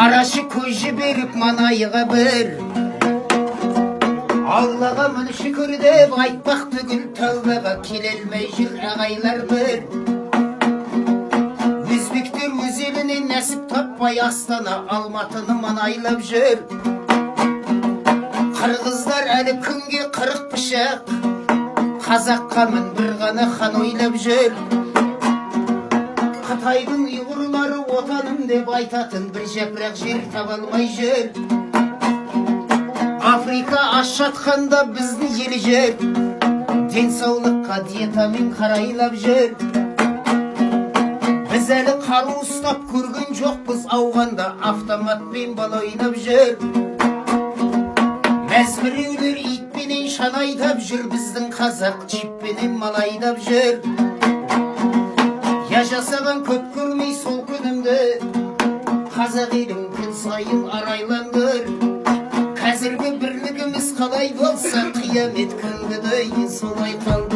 Қарашы көжі беріп манайыға бір, Аллаға мың шүкір деп айтпақ түгіл тәубаға келелмей жүр ағайлар бір. Өзбектер өз елінен нәсіп таппай Астана Алматыны манайлап жүр. Қырғыздар әлі күнге қырық пышақ, Қазаққа мін бір ғана хан ойлап жүр. Қытайдың ұйғырлары отаным деп айтатын бір жапырақ жер таба алмай жүр. Африка аш жатқанда біздің ел жүр, денсаулыққа диетамен қарайлап жүр. Біз әлі қару ұстап көрген жоқпыз, ауғанда автоматпен бала ойнап жүр. Мәзбіреулер итпенен шана айдап жүр, біздің қазақ чиппенен мал айдап жүр. Я жасаған көп көрмей сол күнімді, қазақ елің күн сайын арайландыр. Қазіргі бірлігіміз қалай болса, қиямет күнгідей солай қалды.